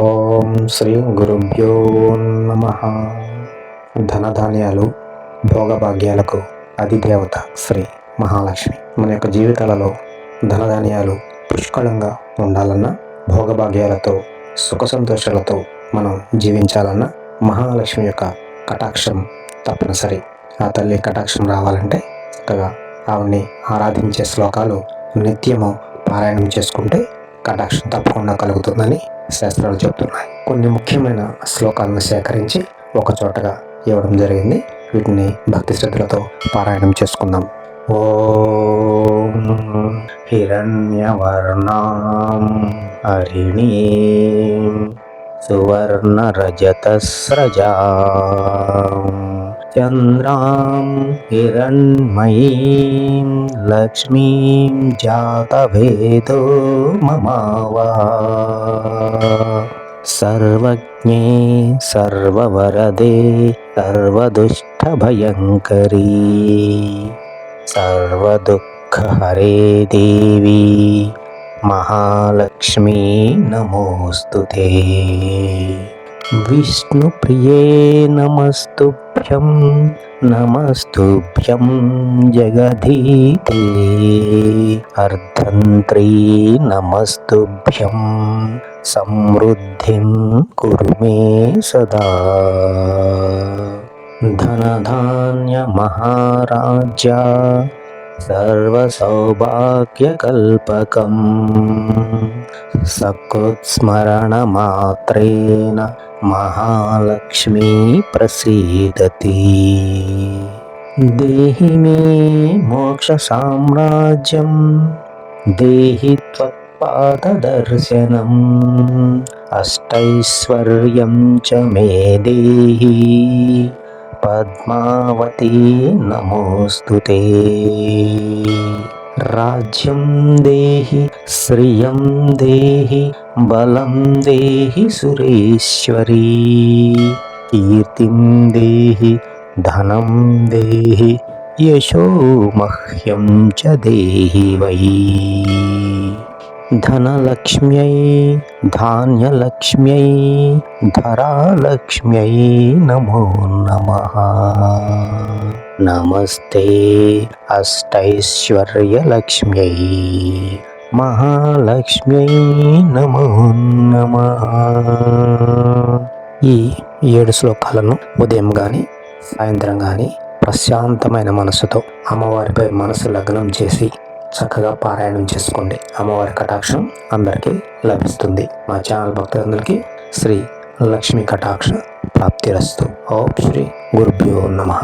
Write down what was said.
ఓం శ్రీ గురుభ్యో నమ. ధనధాన్యాలు భోగభాగ్యాలకు అధిదేవత శ్రీ మహాలక్ష్మి. మన యొక్క జీవితాలలో ధనధాన్యాలు పుష్కలంగా ఉండాలన్నా, భోగభాగ్యాలతో సుఖ సంతోషాలతో మనం జీవించాలన్నా మహాలక్ష్మి యొక్క కటాక్షం తప్పనిసరి. ఆ తల్లి కటాక్షం రావాలంటే చక్కగా ఆవిడ్ని ఆరాధించే శ్లోకాలు నిత్యము పారాయణం చేసుకుంటే కటాక్షం తప్పకుండా కలుగుతుందని శాస్త్రాలు చెబుతున్నాయి. కొన్ని ముఖ్యమైన శ్లోకాలను సేకరించి ఒక చోటగా ఇవ్వడం జరిగింది. వీటిని భక్తి శ్రద్ధలతో పారాయణం చేసుకుందాం. ఓం హిరణ్యవర్ణాం హరిణీం సువర్ణరజతస్రజాం చంద్రాం హిరణ్మయీం లక్ష్మీం జాతవేదో మమావా సర్వజ్ఞే సర్వవరదే సర్వదుష్టభయంకరీ సర్వదుఃఖహరే దేవి మహాలక్ష్మీ నమోస్తుతే. విష్ణుప్రియే నమస్తుభ్యం నమస్తుభ్యం జగదీతే అర్ధంత్రీ నమస్తుభ్యం సమృద్ధిం కురు మే సదా. ధనధాన్య మహారాజ్య సర్వసౌభాగ్యకల్పకం సకృత్స్మరణమాత్రేణ మహాలక్ష్మీ ప్రసీదతి. దేహి మే మోక్షసామ్రాజ్యం దేహి త్వత్పాదదర్శనం అష్టైశ్వర్యం చ మే దేహి పద్మావతీ నమోస్తుతే. రాజ్యం దేహి శ్రియం దేహి బలం దేహి సురేశ్వరీ కీర్తిం దేహి ధనం దేహి యశో మహ్యం చ దేహి వై. ధనలక్ష్మ్యై ధాన్యలక్ష్మ్యై ధరాలక్ష్మ్యై నమో నమః. నమస్తే అష్టైశ్వర్యలక్ష్మ్యై మహాలక్ష్మ్యై నమో నమః. ఈ 7 శ్లోకాలను ఉదయం కానీ సాయంత్రం కానీ ప్రశాంతమైన మనసుతో అమ్మవారిపై మనసు లగ్నం చేసి చక్కగా పారాయణం చేసుకోండి. అమ్మవారి కటాక్షం అందరికీ లభిస్తుంది. మా ఛానల్ భక్తులందరికీ శ్రీ లక్ష్మీ కటాక్ష ప్రాప్తిరస్తు. ఓం శ్రీ గురుభ్యో నమః.